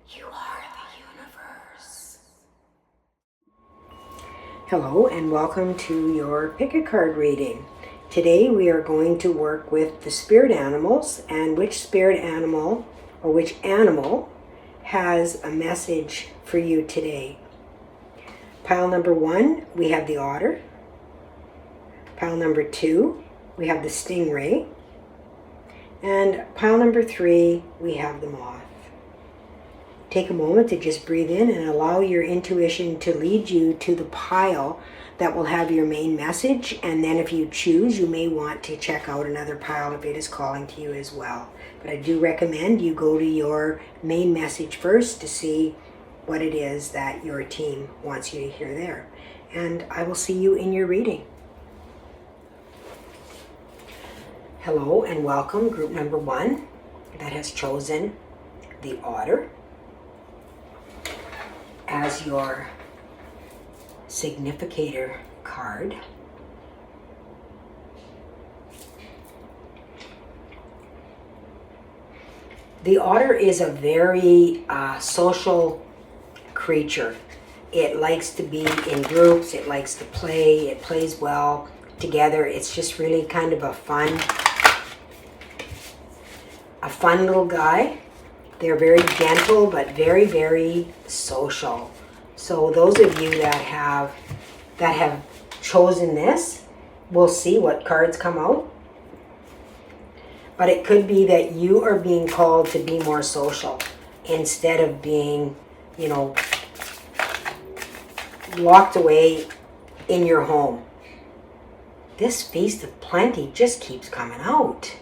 You are the universe. Hello and welcome to your pick a card reading. Today we are going to work with the spirit animals and which spirit animal or which animal has a message for you today. Pile number 1, we have the otter. Pile number 2, we have the stingray. And pile number 3, we have the moth. Take a moment to just breathe in and allow your intuition to lead you to the pile that will have your main message. And then if you choose, you may want to check out another pile if it is calling to you as well. But I do recommend you go to your main message first to see what it is that your team wants you to hear there. And I will see you in your reading. Hello and welcome, group number 1 that has chosen the otter as your significator card. The otter is a very social creature. It likes to be in groups, it likes to play, it plays well together. It's just really kind of a fun little guy. They're very gentle, but very, very social. So those of you that have chosen this, we'll see what cards come out. But it could be that you are being called to be more social instead of being, locked away in your home. This feast of plenty just keeps coming out.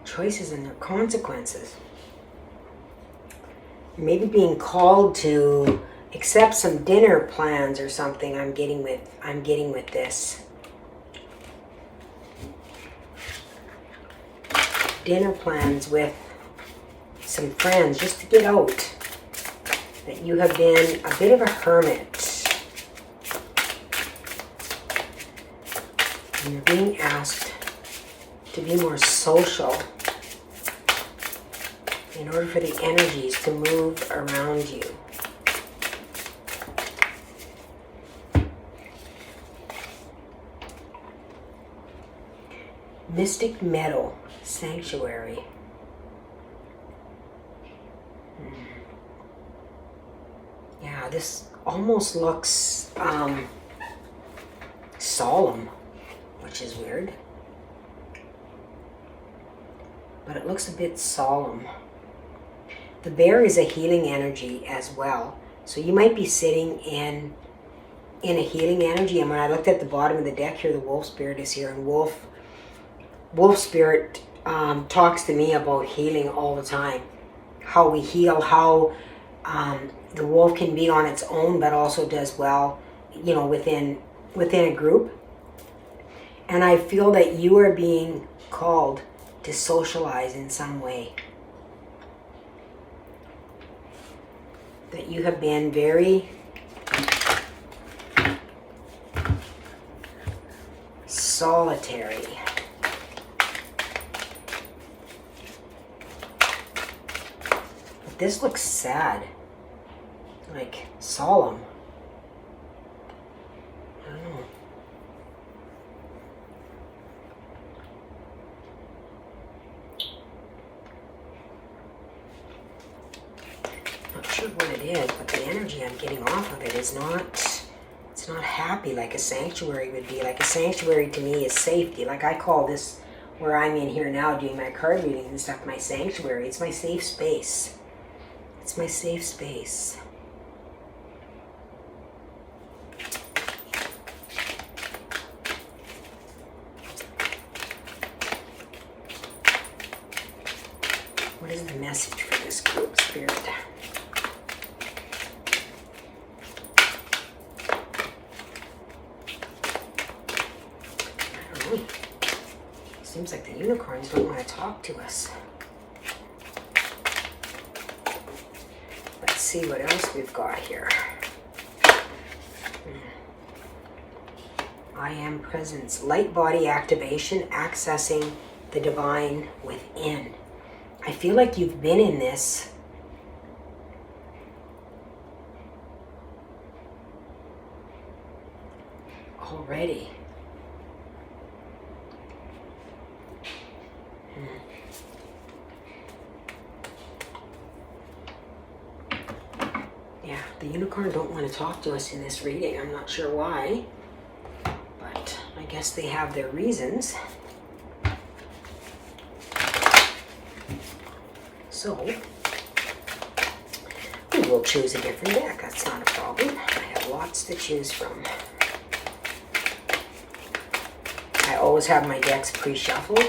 Choices and their consequences. Maybe being called to accept some dinner plans or something. I'm getting with this. Dinner plans with some friends just to get out. That you have been a bit of a hermit. And you're being asked to be more social in order for the energies to move around you. Mystic Meadow Sanctuary. Yeah, this almost looks solemn, which is weird. But it looks a bit solemn. The bear is a healing energy as well. So you might be sitting in a healing energy. And when I looked at the bottom of the deck here, the wolf spirit is here. And wolf spirit talks to me about healing all the time. How we heal, how the wolf can be on its own, but also does well, within a group. And I feel that you are being called to socialize in some way. That you have been very solitary. But this looks sad, like solemn. I don't know. Not sure what it is, but the energy I'm getting off of it is it's not happy like a sanctuary would be. Like a sanctuary to me is safety. Like I call this, where I'm in here now doing my card readings and stuff, my sanctuary. It's my safe space. It's my safe space. What is the message for this group, Spirit? I don't know. Seems like the unicorns don't want to talk to us. Let's see what else we've got here. I am presence. Light body activation, accessing the divine within. I feel like you've been in this already. Yeah, the unicorn don't want to talk to us in this reading. I'm not sure why, but I guess they have their reasons. So, we will choose a different deck. That's not a problem. I have lots to choose from. I always have my decks pre-shuffled.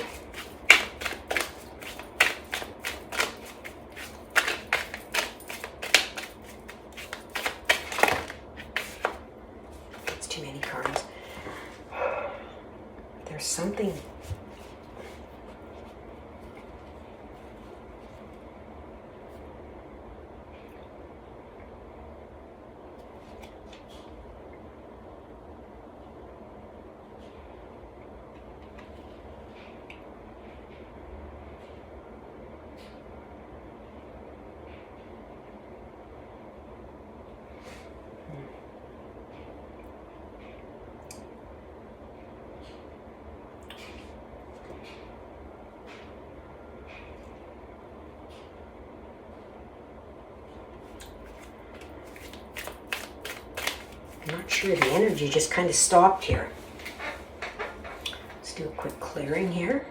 That's too many cards. There's something. I'm not sure, the energy just kind of stopped here. Let's do a quick clearing here.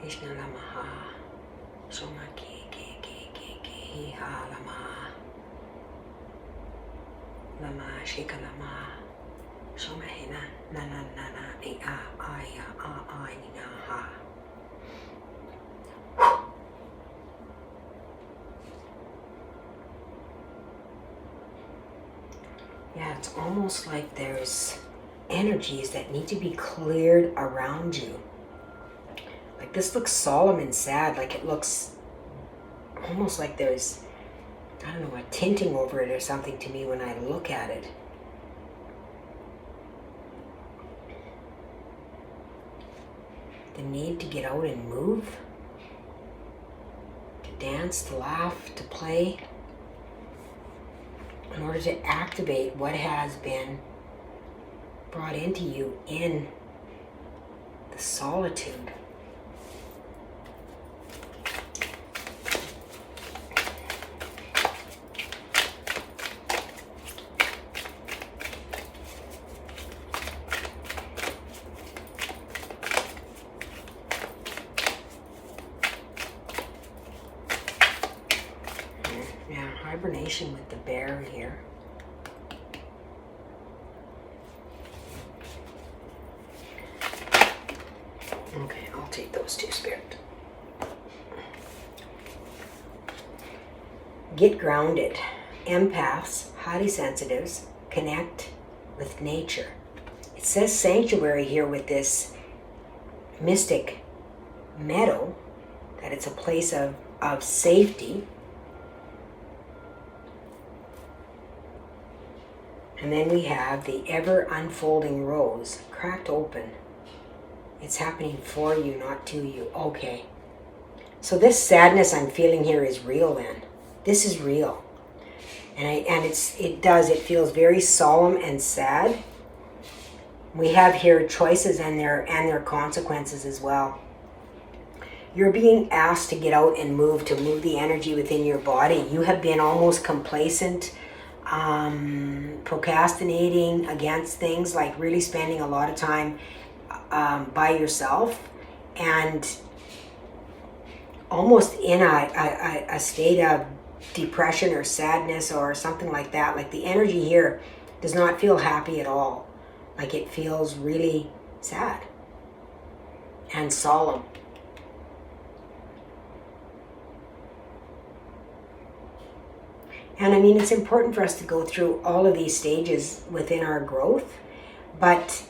Vishnu Namaha. Soma ke ha lama. Lama shika lama. Soma hena na na na na e a ya a ni na ha. Yeah, it's almost like there's energies that need to be cleared around you. Like this looks solemn and sad, like it looks almost like there's, I don't know, a tinting over it or something to me when I look at it. The need to get out and move, to dance, to laugh, to play, in order to activate what has been brought into you in the solitude. Yeah, hibernation with the bear here. Okay, I'll take those two, Spirit. Get grounded. Empaths, highly sensitives, connect with nature. It says sanctuary here with this mystic meadow, that it's a place of safety. And then we have the ever unfolding rose, cracked open. It's happening for you, not to you. Okay. So this sadness I'm feeling here is real then. This is real. And it feels very solemn and sad. We have here choices and their consequences as well. You're being asked to get out and move, to move the energy within your body. You have been almost complacent, procrastinating against things, like really spending a lot of time by yourself, and almost in a state of depression or sadness or something like that. Like the energy here does not feel happy at all. Like it feels really sad and solemn. And I mean, it's important for us to go through all of these stages within our growth, but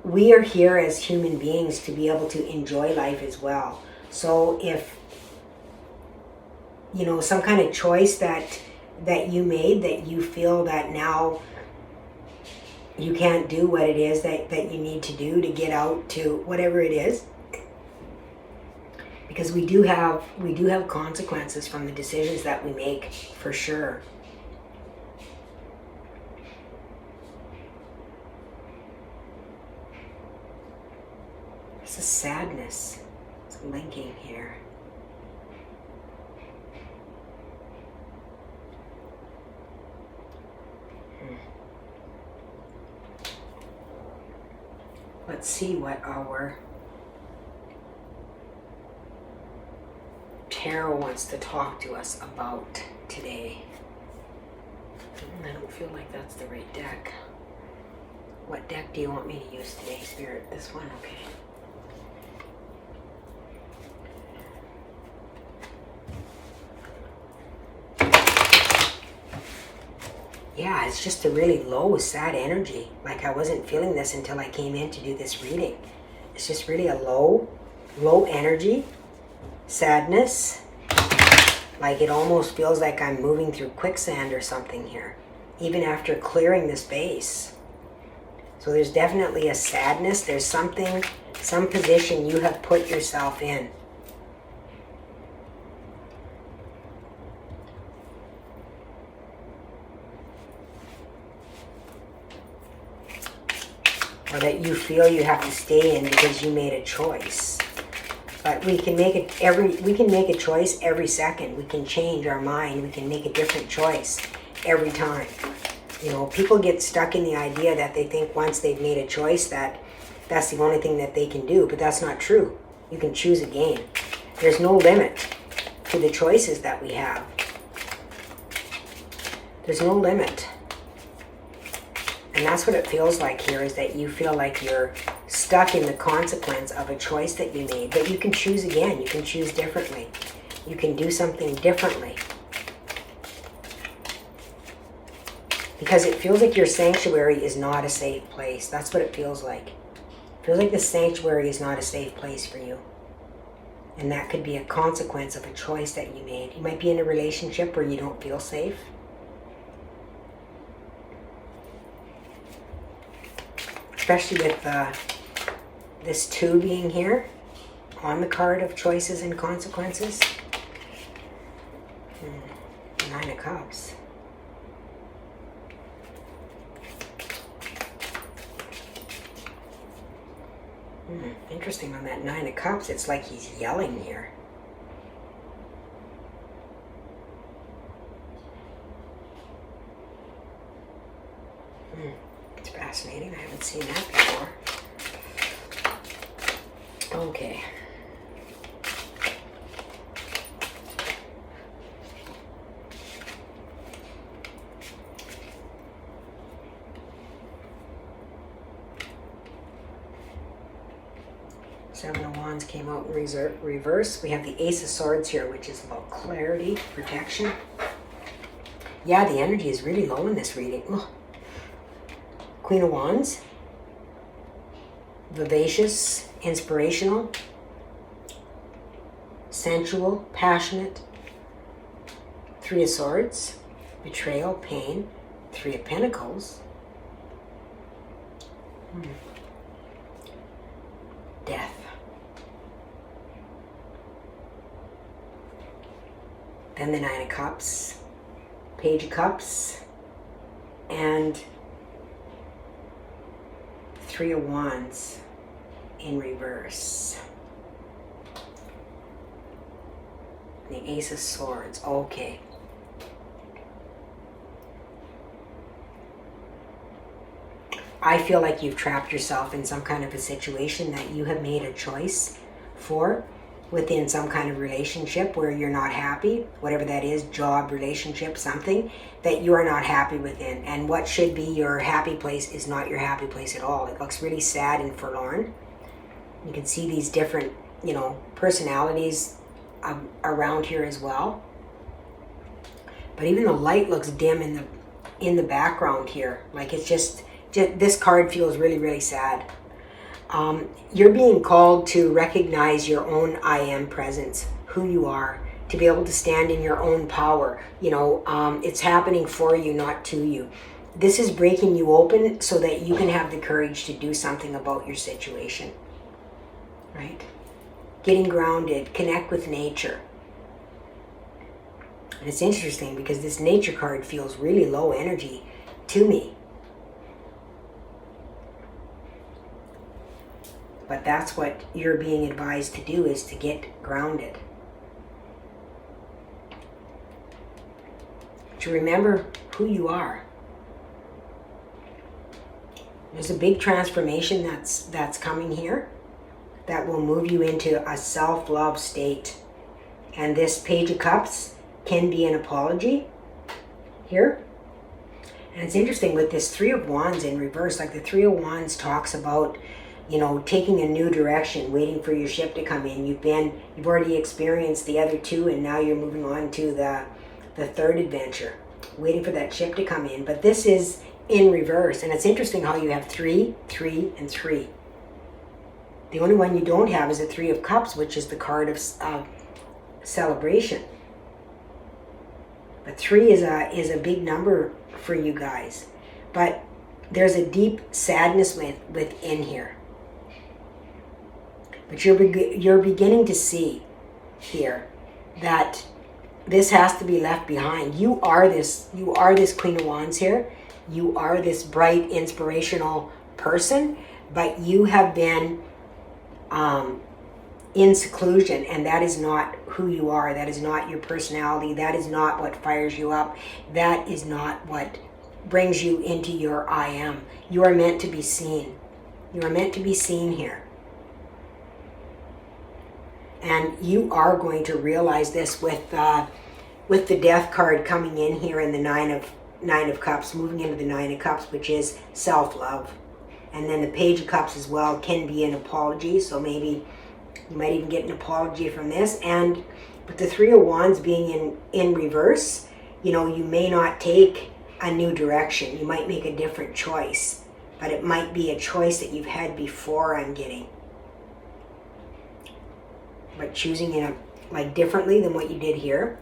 we are here as human beings to be able to enjoy life as well. So if, you know, some kind of choice that you made, that you feel that now you can't do what it is that you need to do to get out to whatever it is. Because we do have consequences from the decisions that we make, for sure. It's a sadness. It's linking here. Let's see what our tarot wants to talk to us about today. I don't feel like that's the right deck. What deck do you want me to use today, Spirit? This one? Okay. Yeah, it's just a really low, sad energy. Like I wasn't feeling this until I came in to do this reading. It's just really a low energy, sadness. Like it almost feels like I'm moving through quicksand or something here, even after clearing the space. So there's definitely a sadness. There's something, some position you have put yourself in. Or that you feel you have to stay in because you made a choice. But we can make a choice every second. We can change our mind. We can make a different choice every time. You know, people get stuck in the idea that they think once they've made a choice that's the only thing that they can do, but that's not true. You can choose again. There's no limit to the choices that we have. There's no limit. And that's what it feels like here, is that you feel like you're stuck in the consequence of a choice that you made. But you can choose again. You can choose differently. You can do something differently. Because it feels like your sanctuary is not a safe place. That's what it feels like. It feels like the sanctuary is not a safe place for you. And that could be a consequence of a choice that you made. You might be in a relationship where you don't feel safe. Especially with this 2 being here on the card of choices and consequences. 9 of Cups. Interesting, on that 9 of Cups, it's like he's yelling here. It's fascinating. I haven't seen that before. Okay. Seven of Wands came out in reverse. We have the Ace of Swords here, which is about clarity, protection. Yeah, the energy is really low in this reading. Oh. Queen of Wands. Vivacious, inspirational, sensual, passionate. 3 of Swords. Betrayal, pain. 3 of Pentacles. Death. Then the 9 of Cups, Page of Cups, and 3 of Wands in reverse. The Ace of Swords. Okay. I feel like you've trapped yourself in some kind of a situation that you have made a choice for within some kind of relationship where you're not happy, whatever that is, job, relationship, something that you are not happy within. And what should be your happy place is not your happy place at all. It looks really sad and forlorn. You can see these different, personalities around here as well. But even the light looks dim in the background here. Like it's just this card feels really, really sad. You're being called to recognize your own I am presence, who you are, to be able to stand in your own power. It's happening for you, not to you. this is breaking you open so that you can have the courage to do something about your situation, right? Getting grounded, connect with nature. And it's interesting because this nature card feels really low energy to me. But that's what you're being advised to do, is to get grounded. To remember who you are. There's a big transformation that's coming here that will move you into a self-love state. And this Page of Cups can be an apology here. And it's interesting with this Three of Wands in reverse, like the Three of Wands talks about, you know, taking a new direction, waiting for your ship to come in. You've already experienced the other two, and now you're moving on to the third adventure, waiting for that ship to come in. But this is in reverse, and it's interesting how you have 3, 3, and 3. The only one you don't have is the Three of Cups, which is the card of celebration. But 3 is a big number for you guys. But there's a deep sadness within here. But you're beginning to see here that this has to be left behind. You are this Queen of Wands here. You are this bright, inspirational person, but you have been in seclusion, and that is not who you are. That is not your personality. That is not what fires you up. That is not what brings you into your I am. You are meant to be seen. You are meant to be seen here. And you are going to realize this with the Death card coming in here, and the Nine of Cups, moving into the Nine of Cups, which is self-love. And then the Page of Cups as well can be an apology, so maybe you might even get an apology from this. And with the Three of Wands being in reverse, you know, you may not take a new direction. You might make a different choice, but it might be a choice that you've had before, I'm getting. But choosing it like differently than what you did here.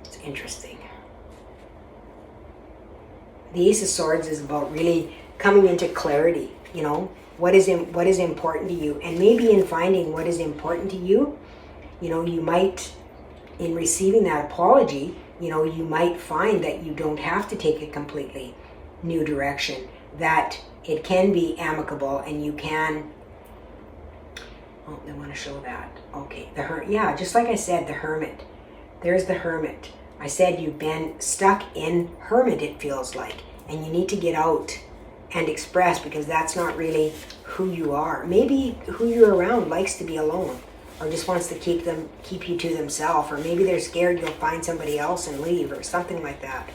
It's interesting. The Ace of Swords is about really coming into clarity, you know, what is important to you. And maybe in finding what is important to you, you know, you might, in receiving that apology, you know, you might find that you don't have to take a completely new direction, that it can be amicable, and you can. Oh, they want to show that. Okay, yeah, just like I said, the Hermit. There's the Hermit. I said you've been stuck in Hermit, it feels like, and you need to get out and express, because that's not really who you are. Maybe who you're around likes to be alone, or just wants to keep you to themselves, or maybe they're scared you'll find somebody else and leave, or something like that.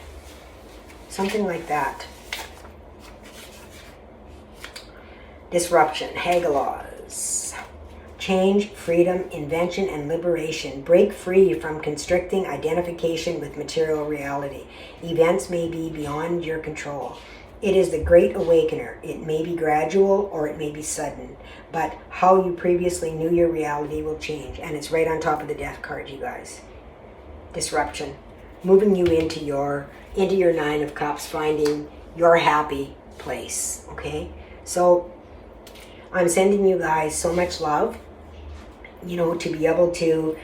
Something like that. Disruption, Hagalaz. Change, freedom, invention, and liberation. Break free from constricting identification with material reality. Events may be beyond your control. It is the Great Awakener. It may be gradual or it may be sudden, but how you previously knew your reality will change. And it's right on top of the Death card, you guys. Disruption. Moving you into your Nine of Cups, finding your happy place, okay? So I'm sending you guys so much love. You know, to be able to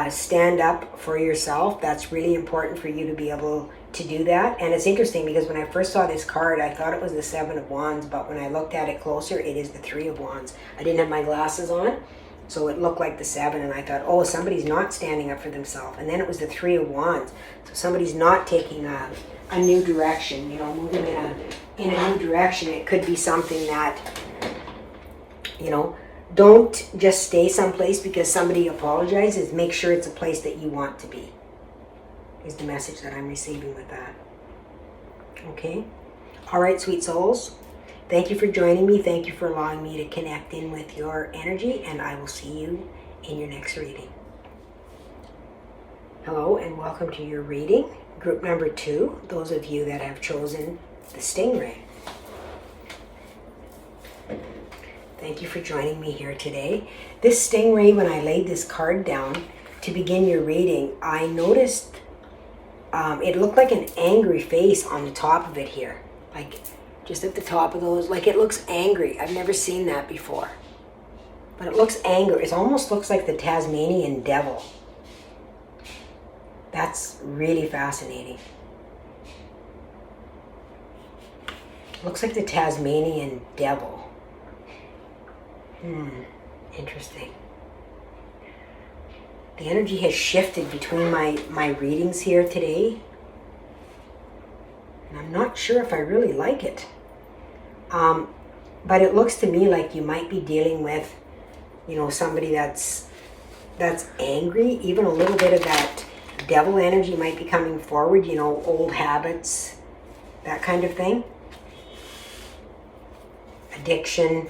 stand up for yourself. That's really important for you to be able to do that. And it's interesting because when I first saw this card, I thought it was the Seven of Wands, but when I looked at it closer, it is the Three of Wands. I didn't have my glasses on, so it looked like the Seven, and I thought, oh, somebody's not standing up for themselves. And then it was the Three of Wands, so somebody's not taking a new direction, you know, moving in a new direction. It could be something that, you know, don't just stay someplace because somebody apologizes. Make sure it's a place that you want to be, is the message that I'm receiving with that. Okay? All right, sweet souls. Thank you for joining me. Thank you for allowing me to connect in with your energy, and I will see you in your next reading. Hello, and welcome to your reading. Group number 2, those of you that have chosen the Stingray. Thank you for joining me here today. This Stingray, when I laid this card down to begin your reading, I noticed it looked like an angry face on the top of it here. Like, just at the top of those, like it looks angry. I've never seen that before. But it looks angry. It almost looks like the Tasmanian devil. That's really fascinating. Looks like the Tasmanian devil. Interesting. The energy has shifted between my readings here today. And I'm not sure if I really like it. But it looks to me like you might be dealing with, somebody that's angry. Even a little bit of that devil energy might be coming forward, old habits, that kind of thing. Addiction.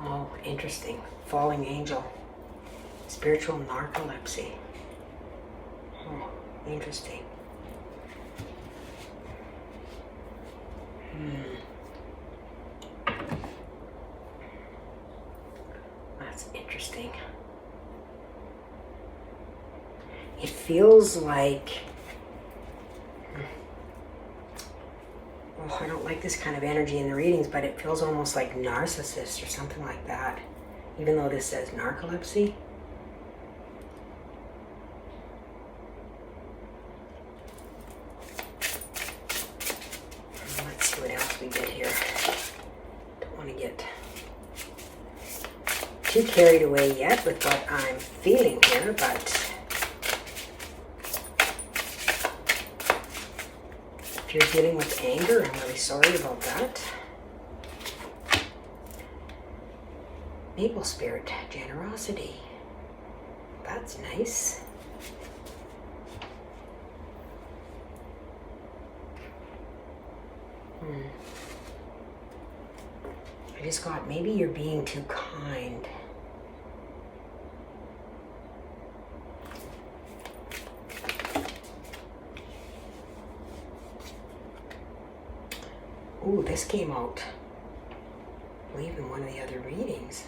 Oh, interesting. Falling angel. Spiritual narcolepsy. Oh, interesting. That's interesting. It feels like... I don't like this kind of energy in the readings, but it feels almost like narcissist or something like that. Even though this says narcolepsy. Let's see what else we get here. Don't want to get too carried away yet with what I'm feeling here, but if you're dealing with anger, I'm really sorry about that. Maple spirit, generosity. That's nice. I just got, maybe you're being too kind. Ooh, this came out, I believe, in one of the other readings.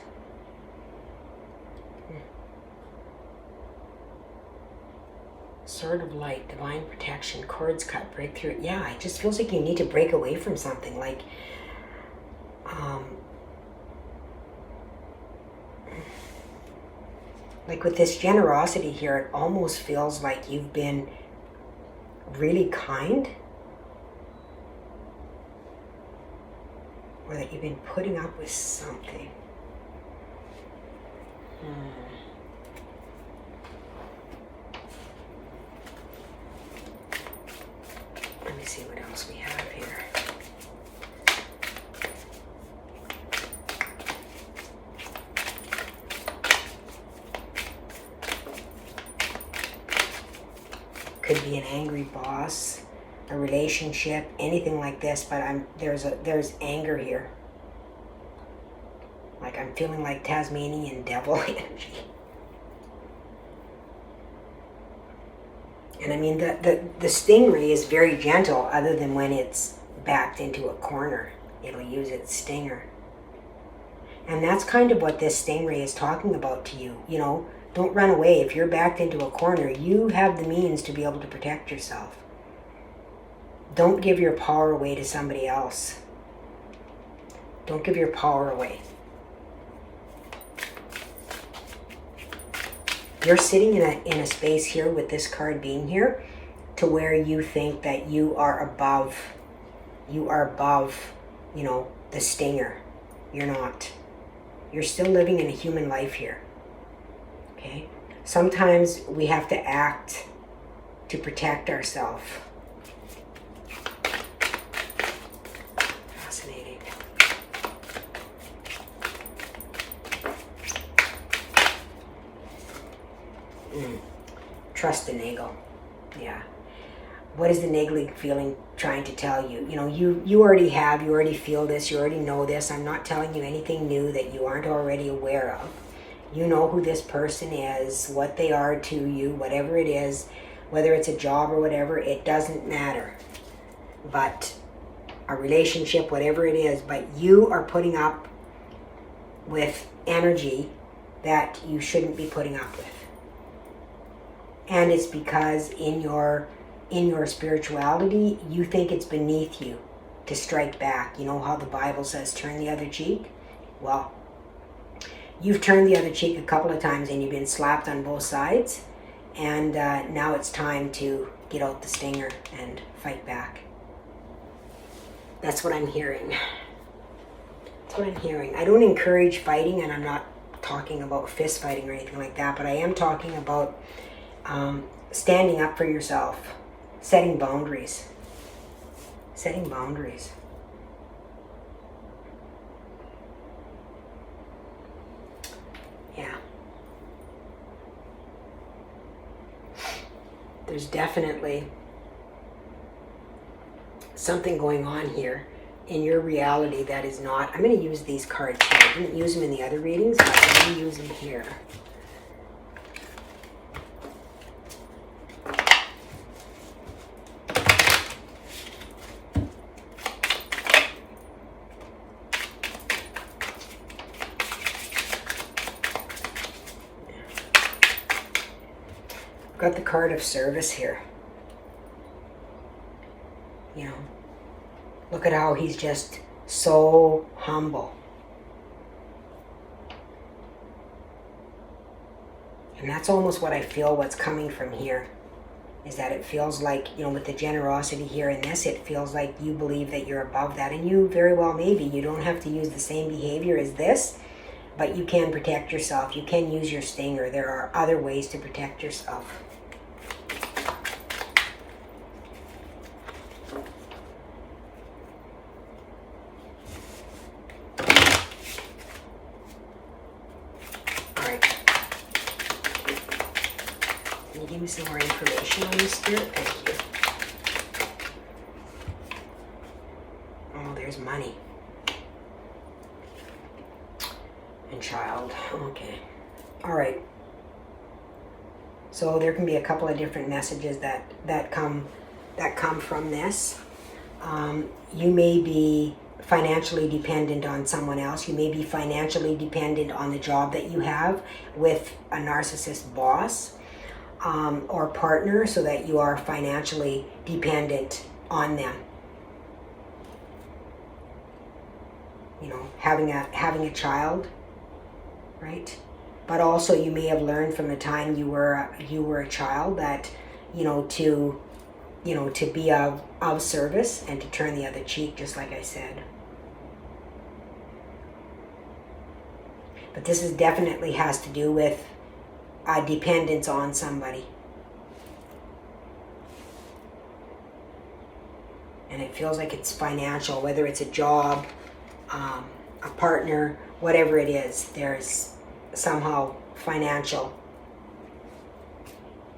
Sword of light, divine protection, cords cut, breakthrough. Yeah, it just feels like you need to break away from something. Like, like with this generosity here, it almost feels like you've been really kind, or that you've been putting up with something. Let me see what else we have here. Could be an angry boss, a relationship, anything like this, but there's anger here. Like, I'm feeling like Tasmanian devil energy. And I mean, the stingray is very gentle, other than when it's backed into a corner. It'll use its stinger. And that's kind of what this stingray is talking about to you. Don't run away. If you're backed into a corner, you have the means to be able to protect yourself. Don't give your power away to somebody else. Don't give your power away. You're sitting in a space here with this card being here to where you think that you are above, the stinger. You're not. You're still living in a human life here. Okay? Sometimes we have to act to protect ourselves. Fascinating. Trust and ego. Yeah. What is the niggling feeling trying to tell you? You know, you already feel this, you already know this. I'm not telling you anything new that you aren't already aware of. You know who this person is, what they are to you, whatever it is, whether it's a job or whatever, it doesn't matter. But a relationship, whatever it is, but you are putting up with energy that you shouldn't be putting up with. And it's because in your spirituality, you think it's beneath you to strike back. You know how the Bible says, turn the other cheek? Well, you've turned the other cheek a couple of times and you've been slapped on both sides. And now it's time to get out the stinger and fight back. That's what I'm hearing. That's what I'm hearing. I don't encourage fighting, and I'm not talking about fist fighting or anything like that, but I am talking about standing up for yourself, setting boundaries. Setting boundaries. Yeah. There's definitely something going on here in your reality that is not... I'm going to use these cards here. I didn't use them in the other readings, but I'm going to use them here. I've got the card of service here. You know, look at how he's just so humble. And that's almost what I feel what's coming from here. Is that it feels like, you know, with the generosity here in this, it feels like you believe that you're above that. And you very well may be. You don't have to use the same behavior as this, but you can protect yourself. You can use your stinger. There are other ways to protect yourself. Give me some more information on this, Spirit. Thank you. Oh, there's money. And child. Okay. All right. So there can be a couple of different messages that come from this. You may be financially dependent on someone else. You may be financially dependent on the job that you have with a narcissist boss. Or partner, so that you are financially dependent on them. You know, having a child, right? But also you may have learned from the time you were a child that, to be of service and to turn the other cheek, just like I said. But this is definitely has to do with dependence on somebody. And it feels like it's financial, whether it's a job, a partner, whatever it is, there's somehow financial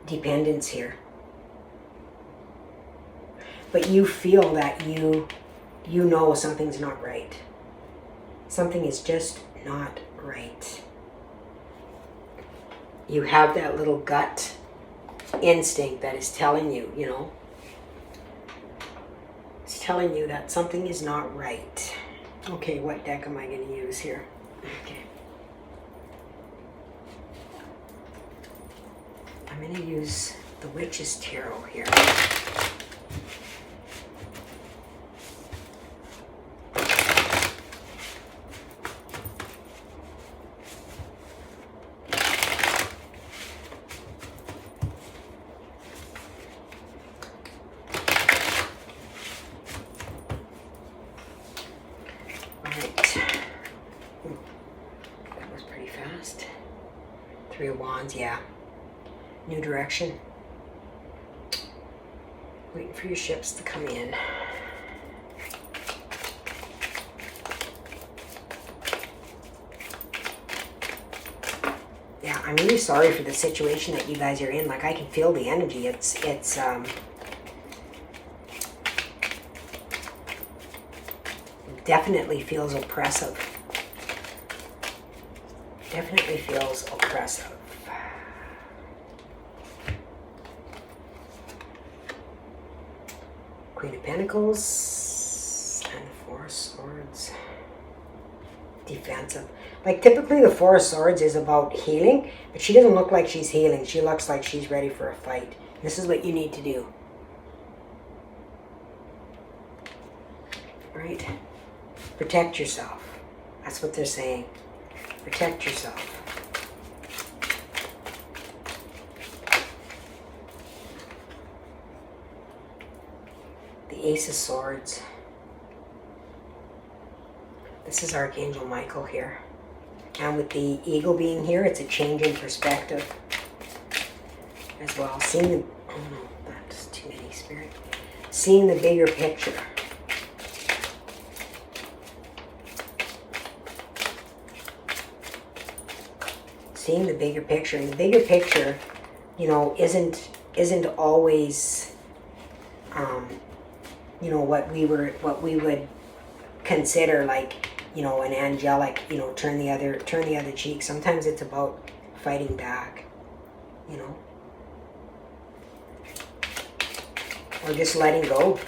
dependence here. But you feel that you know something's not right. Something is just not right. You have that little gut instinct that is telling you, it's telling you that something is not right. Okay, what deck am I going to use here? Okay. I'm going to use the Witch's Tarot here. Three of Wands, yeah. New direction. Waiting for your ships to come in. Yeah, I'm really sorry for the situation that you guys are in. Like, I can feel the energy. It's definitely feels oppressive. Definitely feels oppressive. Queen of Pentacles and the Four of Swords. Defensive. Like typically the Four of Swords is about healing, but she doesn't look like she's healing. She looks like she's ready for a fight. This is what you need to do. Right? Protect yourself. That's what they're saying. Protect yourself. The Ace of Swords. This is Archangel Michael here. And with the eagle being here, it's a change in perspective as well. Seeing the, oh no, that's too many, Spirit. Seeing the bigger picture. Seeing the bigger picture. And the bigger picture, you know, isn't always, you know, what we would consider like, you know, an angelic, you know, turn the other cheek. Sometimes it's about fighting back, you know, or just letting go,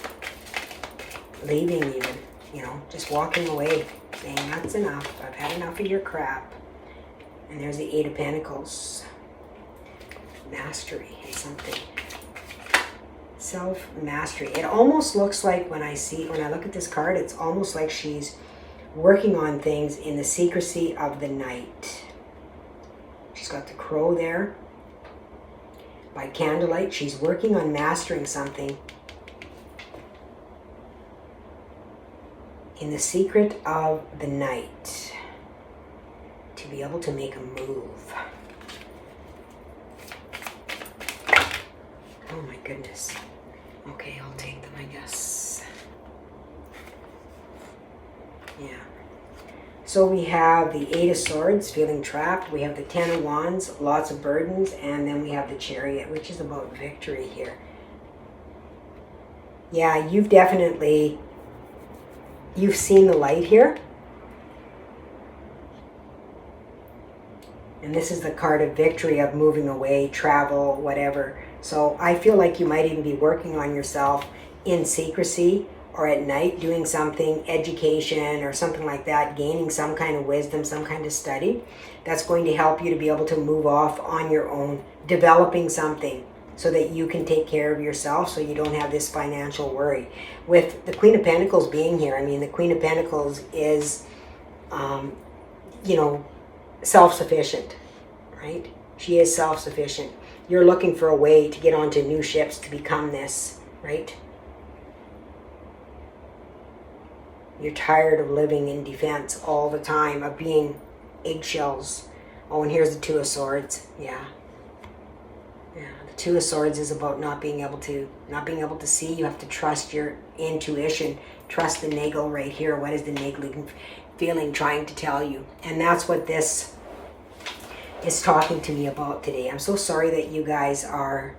leaving even, you know, just walking away, saying that's enough. I've had enough of your crap. And there's the Eight of Pentacles. Mastery is something. Self-mastery. It almost looks like when I look at this card, it's almost like she's working on things in the secrecy of the night. She's got the crow there. By candlelight, she's working on mastering something in the secret of the night to be able to make a move. Oh my goodness. Okay, I'll take them, I guess. Yeah. So we have the Eight of Swords, feeling trapped. We have the Ten of Wands, lots of burdens. And then we have the Chariot, which is about victory here. Yeah, you've seen the light here. And this is the card of victory, of moving away, travel, whatever. So I feel like you might even be working on yourself in secrecy or at night, doing something, education or something like that, gaining some kind of wisdom, some kind of study that's going to help you to be able to move off on your own, developing something so that you can take care of yourself, so you don't have this financial worry. With the Queen of Pentacles being here, I mean, the Queen of Pentacles is, you know, self-sufficient, right? She is self-sufficient. You're looking for a way to get onto new ships to become this, right? You're tired of living in defense all the time, of being eggshells. Oh, and here's the Two of Swords. Yeah. Yeah, the Two of Swords is about not being able to see. You have to trust your intuition. Trust the nagel right here. What is the nagging feeling trying to tell you? And that's what this is talking to me about today. I'm so sorry that you guys are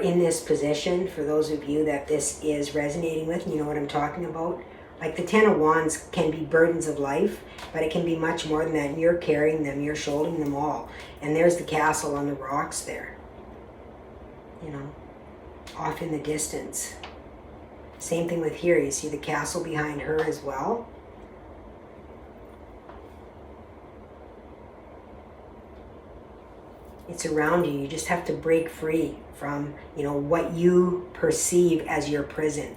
in this position. For those of you that this is resonating with, you know what I'm talking about. Like the Ten of Wands can be burdens of life, but it can be much more than that. And you're carrying them, you're shouldering them all. And there's the castle on the rocks there, you know, off in the distance. Same thing with here. You see the castle behind her as well. It's around you. You just have to break free from, you know, what you perceive as your prison.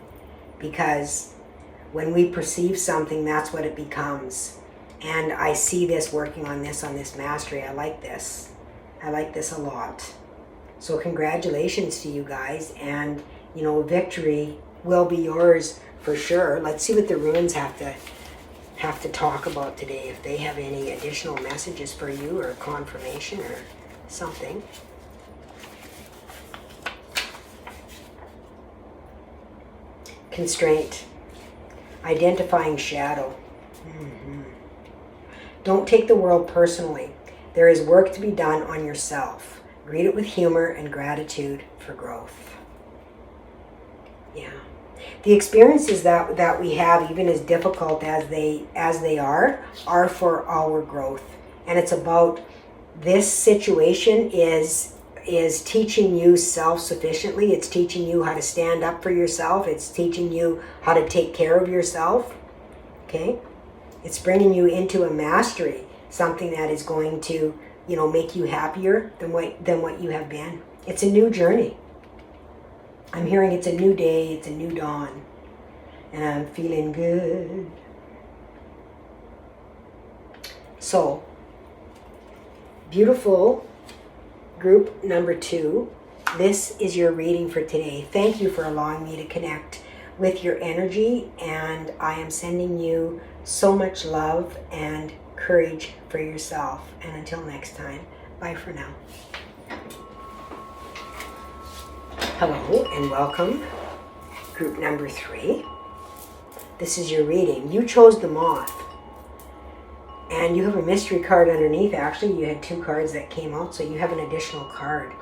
Because when we perceive something, that's what it becomes. And I see this working on this mastery. I like this. I like this a lot. So congratulations to you guys. And, you know, victory will be yours for sure. Let's see what the runes have to talk about today. If they have any additional messages for you or confirmation or something. Constraint. Identifying shadow. Don't take the world personally. There is work to be done on yourself. Greet it with humor and gratitude for growth. Yeah. The experiences that we have, even as difficult as they are for our growth. And it's about, this situation is teaching you self-sufficiently. It's teaching you how to stand up for yourself. It's teaching you how to take care of yourself. Okay? It's bringing you into a mastery, something that is going to, make you happier than what you have been. It's a new journey. I'm hearing it's a new day, it's a new dawn, and I'm feeling good. So, beautiful group number 2, this is your reading for today. Thank you for allowing me to connect with your energy, and I am sending you so much love and courage for yourself. And until next time, bye for now. Hello and welcome, group number 3. This is your reading. You chose the Moth, and you have a mystery card underneath. Actually, you had 2 cards that came out, so you have an additional card.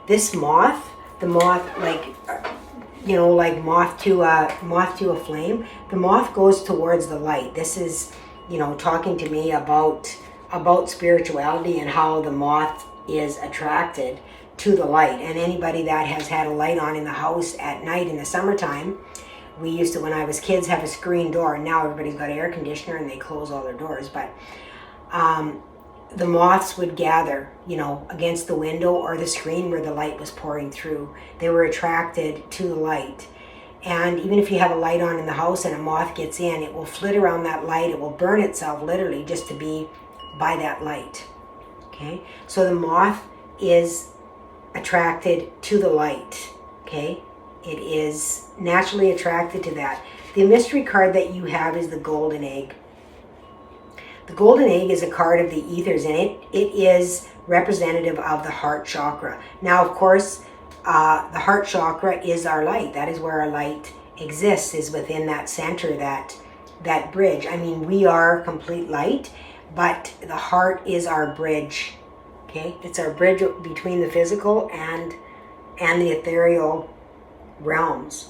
This moth, the moth, like moth to a flame, the moth goes towards the light. This is, talking to me about spirituality and how the moth is attracted to the light. And anybody that has had a light on in the house at night in the summertime, we used to, when I was kids, have a screen door. Now everybody's got air conditioner and they close all their doors. But the moths would gather, against the window or the screen where the light was pouring through. They were attracted to the light. And even if you have a light on in the house and a moth gets in, it will flit around that light. It will burn itself literally just to be by that light. Okay? So the moth is attracted to the light. Okay? It is naturally attracted to that. The mystery card that you have is the golden egg. The golden egg is a card of the ethers, and it is representative of the heart chakra. Now, of course, the heart chakra is our light. That is where our light exists, is within that center, that bridge. I mean, we are complete light, but the heart is our bridge. Okay? It's our bridge between the physical and the ethereal realms.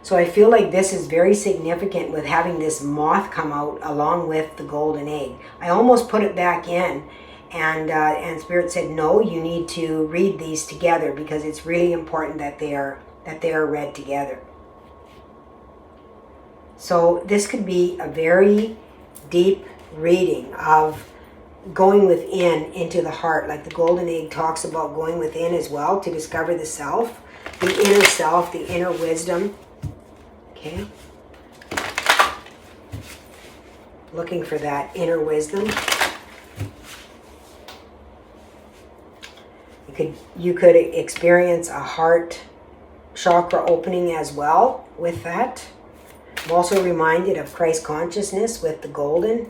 So I feel like this is very significant with having this moth come out along with the golden egg. I almost put it back in, and Spirit said, no, you need to read these together because it's really important that they are read together. So this could be a very deep reading of going within into the heart, like the golden egg talks about going within as well to discover the self, the inner wisdom. Okay? Looking for that inner wisdom. You could experience a heart chakra opening as well with that. I'm also reminded of Christ consciousness with the golden.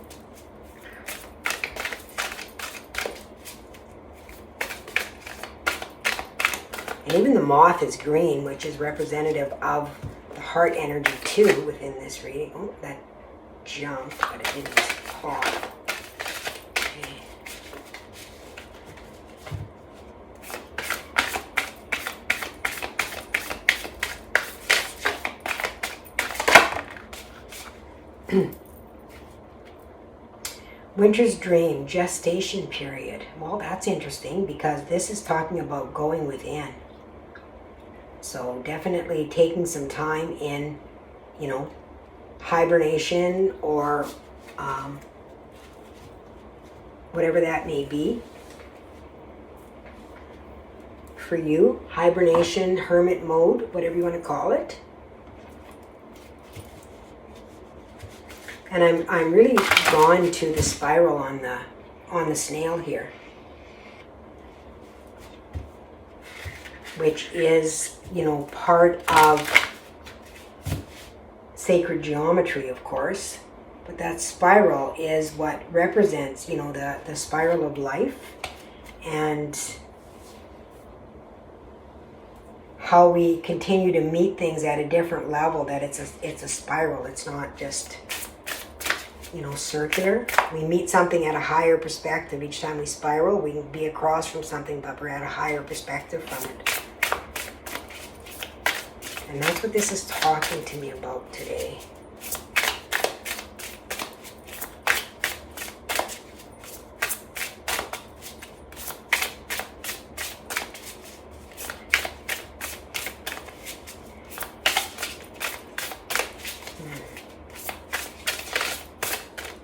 And even the moth is green, which is representative of the heart energy too within this reading. Oh, that jumped, but it didn't pop. Okay. Winter's dream, gestation period. Well, that's interesting because this is talking about going within. So definitely taking some time in, hibernation or whatever that may be for you. Hibernation, hermit mode, whatever you want to call it. And I'm really drawn to the spiral on the snail here, which is, part of sacred geometry, of course. But that spiral is what represents, the spiral of life and how we continue to meet things at a different level, that it's a spiral. It's not just, circular. We meet something at a higher perspective. Each time we spiral, we can be across from something, but we're at a higher perspective from it. And that's what this is talking to me about today.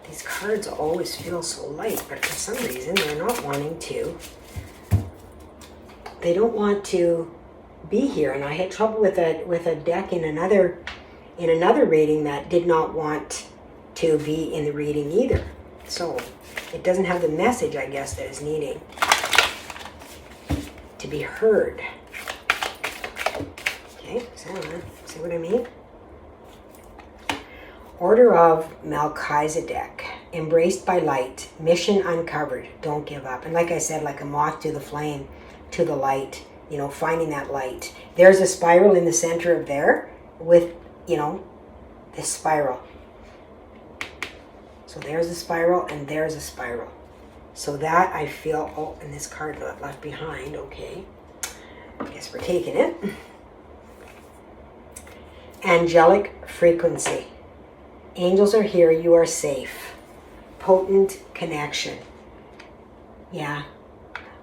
These cards always feel so light, but for some reason they're not wanting to. They don't want to be here, and I had trouble with a deck in another reading that did not want to be in the reading either. So it doesn't have the message, I guess, that is needing to be heard. Okay, so see what I mean? Order of Melchizedek, embraced by light, mission uncovered, don't give up. And like I said, like a moth to the flame, to the light, you know, finding that light. There's a spiral in the center of there with, you know, this spiral. So there's a spiral and there's a spiral. So that I feel, oh, and this card left behind, okay. I guess we're taking it. Angelic frequency. Angels are here, you are safe. Potent connection. Yeah.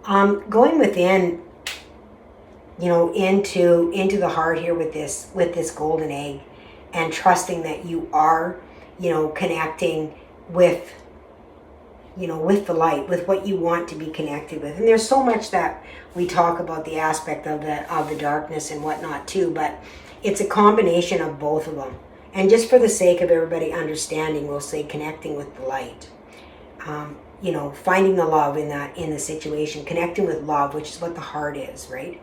Going within, you know, into the heart here with this golden egg, and trusting that you are, you know, connecting with, you know, with the light, with what you want to be connected with. And there's so much that we talk about the aspect of the darkness and whatnot too, but it's a combination of both of them. And just for the sake of everybody understanding, we'll say connecting with the light. You know, finding the love in the situation, connecting with love, which is what the heart is, right?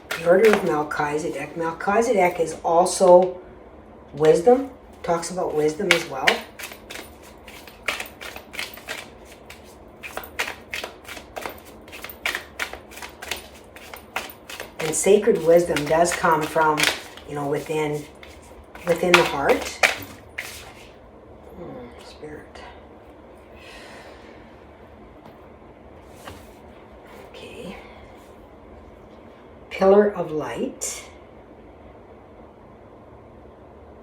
The Order of Melchizedek. Melchizedek is also wisdom, talks about wisdom as well. And sacred wisdom does come from, you know, within the heart. Spirit. Okay. Pillar of light.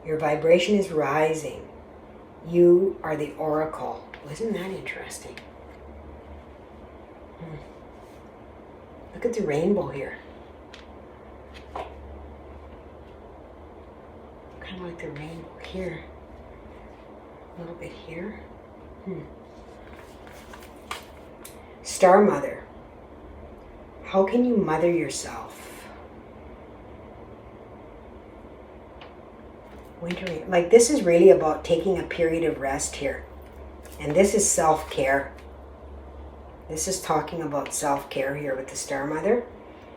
Your vibration is rising. You are the oracle. Isn't that interesting? Look at the rainbow here. Kind of like the rainbow here. A little bit here. Star Mother. How can you mother yourself? Wintering. Like, this is really about taking a period of rest here. And this is self-care. This is talking about self-care here with the Star Mother.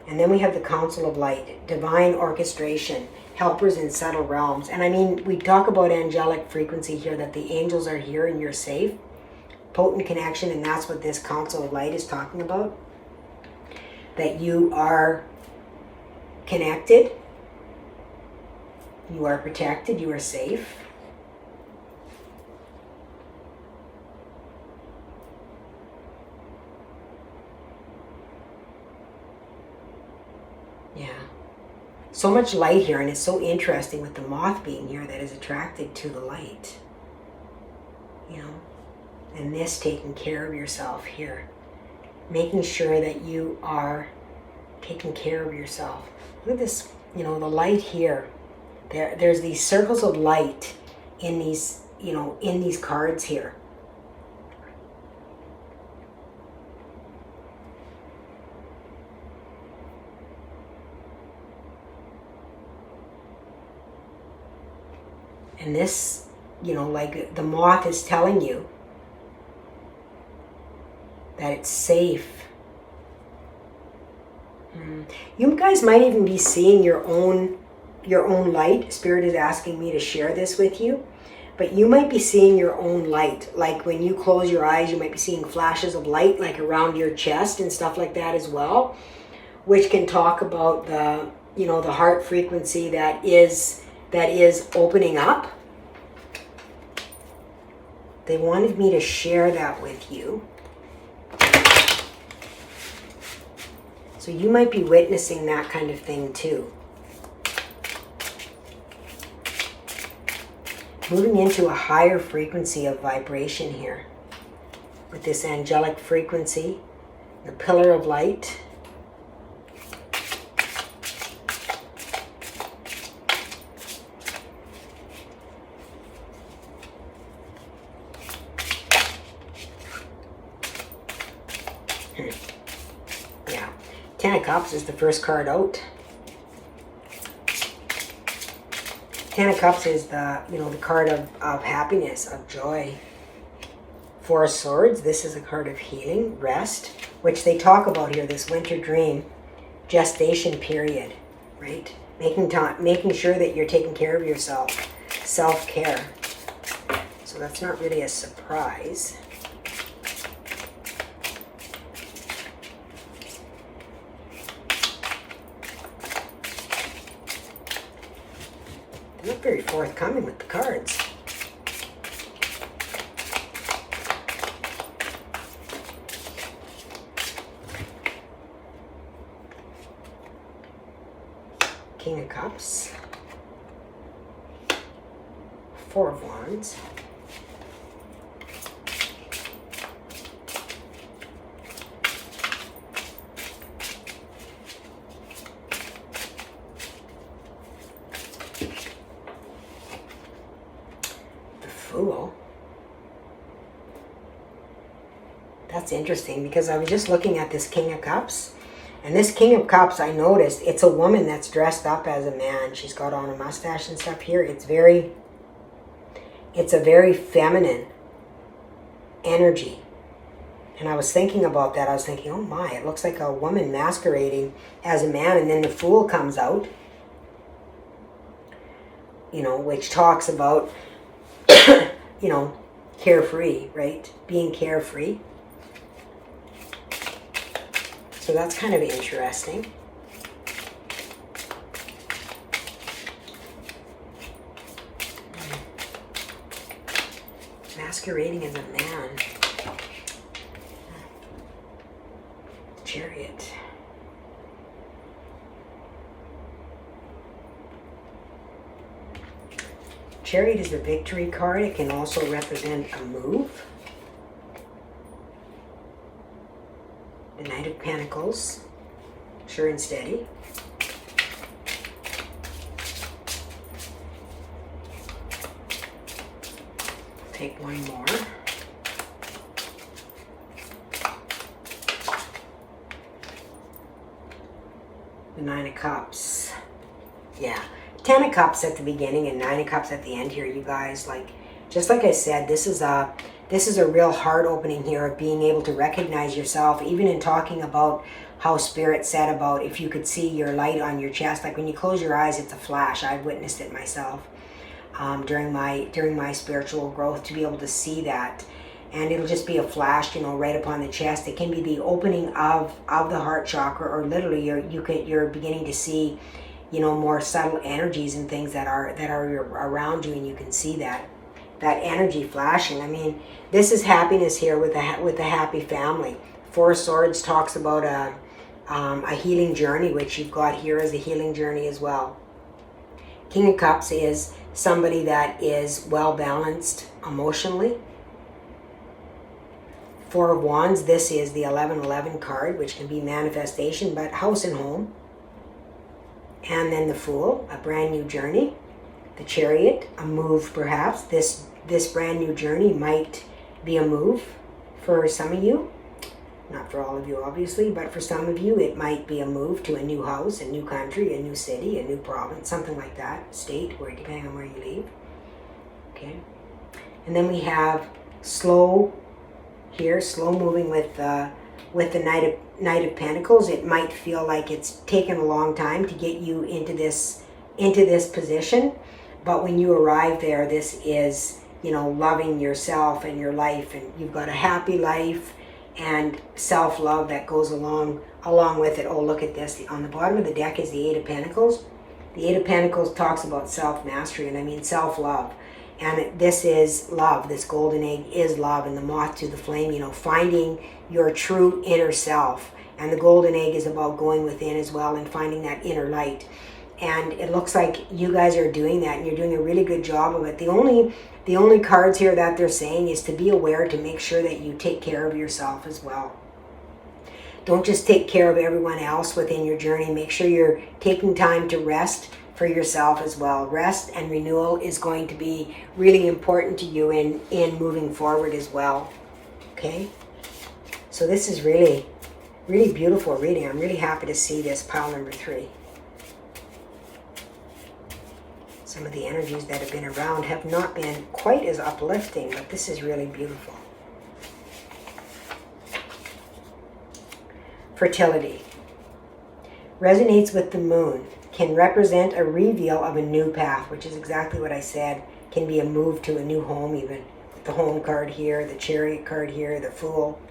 And then we have the Council of Light, divine orchestration, helpers in subtle realms. And I mean, we talk about angelic frequency here, that the angels are here and you're safe. Potent connection, and that's what this Council of Light is talking about. That you are connected, you are protected, you are safe. Yeah. So much light here, and it's so interesting with the moth being here that is attracted to the light. You know, and this taking care of yourself here. Making sure that you are taking care of yourself. Look at this, you know, the light here. There's these circles of light in these, you know, in these cards here. And this, you know, like the moth is telling you that it's safe. You guys might even be seeing your own light. Spirit is asking me to share this with you. But you might be seeing your own light. Like when you close your eyes, you might be seeing flashes of light like around your chest and stuff like that as well. Which can talk about the, you know, the heart frequency that is opening up. They wanted me to share that with you. So you might be witnessing that kind of thing too. Moving into a higher frequency of vibration here with this angelic frequency, the pillar of light. Yeah, Ten of Cups is the first card out. Ten of Cups is the, the card of happiness, of joy. Four of Swords, this is a card of healing, rest, which they talk about here, this winter dream, gestation period, right? Making sure that you're taking care of yourself, self-care. So that's not really a surprise. They're not very forthcoming with the cards. King of Cups. Four of Wands. Fool. That's interesting because I was just looking at this King of Cups, and this King of Cups, I noticed it's a woman that's dressed up as a man. She's got on a mustache and stuff here. It's a very feminine energy. And I was thinking about that. I was thinking, oh my, it looks like a woman masquerading as a man, and then the Fool comes out, which talks about carefree, right? Being carefree. So that's kind of interesting. Masquerading as a man. Chariot. Chariot is the victory card. It can also represent a move. The Knight of Pentacles, sure and steady. Take one more. The Nine of Cups. Yeah. Ten of Cups at the beginning and Nine of Cups at the end here, you guys. Just like I said, this is a real heart opening here of being able to recognize yourself, even in talking about how Spirit said about if you could see your light on your chest. Like when you close your eyes, it's a flash. I've witnessed it myself during my spiritual growth, to be able to see that. And it'll just be a flash, right upon the chest. It can be the opening of the heart chakra, or literally you're beginning to see, more subtle energies and things that are around you, and you can see that energy flashing. I mean, this is happiness here with a happy family. Four of Swords talks about a healing journey, which you've got here as a healing journey as well. King of Cups is somebody that is well balanced emotionally. Four of Wands, this is the 1111 card, which can be manifestation, but house and home. And then the Fool, a brand new journey. The Chariot, a move perhaps. This brand new journey might be a move for some of you. Not for all of you, obviously, but for some of you, it might be a move to a new house, a new country, a new city, a new province, something like that, state, depending on where you live. Okay. And then we have slow moving with the Knight of Pentacles. It might feel like it's taken a long time to get you into this position, but when you arrive there, this is, loving yourself and your life, and you've got a happy life and self-love that goes along with it. Oh, look at this. On the bottom of the deck is the Eight of Pentacles. The Eight of Pentacles talks about self-mastery, and I mean self-love. And this is love. This golden egg is love, and the moth to the flame, you know, finding your true inner self. And the golden egg is about going within as well and finding that inner light. And it looks like you guys are doing that, and you're doing a really good job of it. The only cards here that they're saying is to be aware, to make sure that you take care of yourself as well. Don't just take care of everyone else within your journey. Make sure you're taking time to rest for yourself as well. Rest and renewal is going to be really important to you in moving forward as well. Okay? So this is really, really beautiful reading. I'm really happy to see this, pile number 3. Some of the energies that have been around have not been quite as uplifting, but this is really beautiful. Fertility. Resonates with the moon. Can represent a reveal of a new path, which is exactly what I said. Can be a move to a new home even. The home card here, the chariot card here, the fool.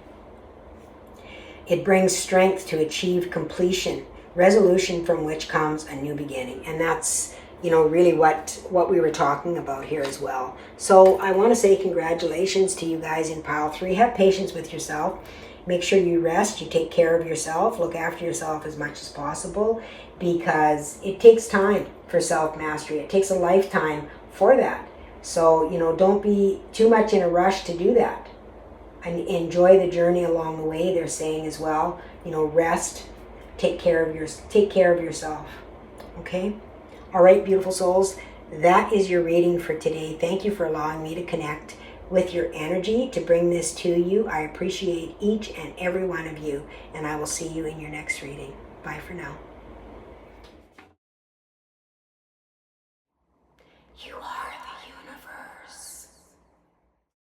It brings strength to achieve completion, resolution from which comes a new beginning. And that's, you know, really what we were talking about here as well. So I want to say congratulations to you guys in pile 3. Have patience with yourself. Make sure you rest, you take care of yourself, look after yourself as much as possible, because it takes time for self-mastery. It takes a lifetime for that. So, you know, don't be too much in a rush to do that. And enjoy the journey along the way, they're saying as well. You know, rest, take care of yourself. Okay? All right, beautiful souls, that is your reading for today. Thank you for allowing me to connect with your energy to bring this to you. I appreciate each and every one of you, and I will see you in your next reading. Bye for now.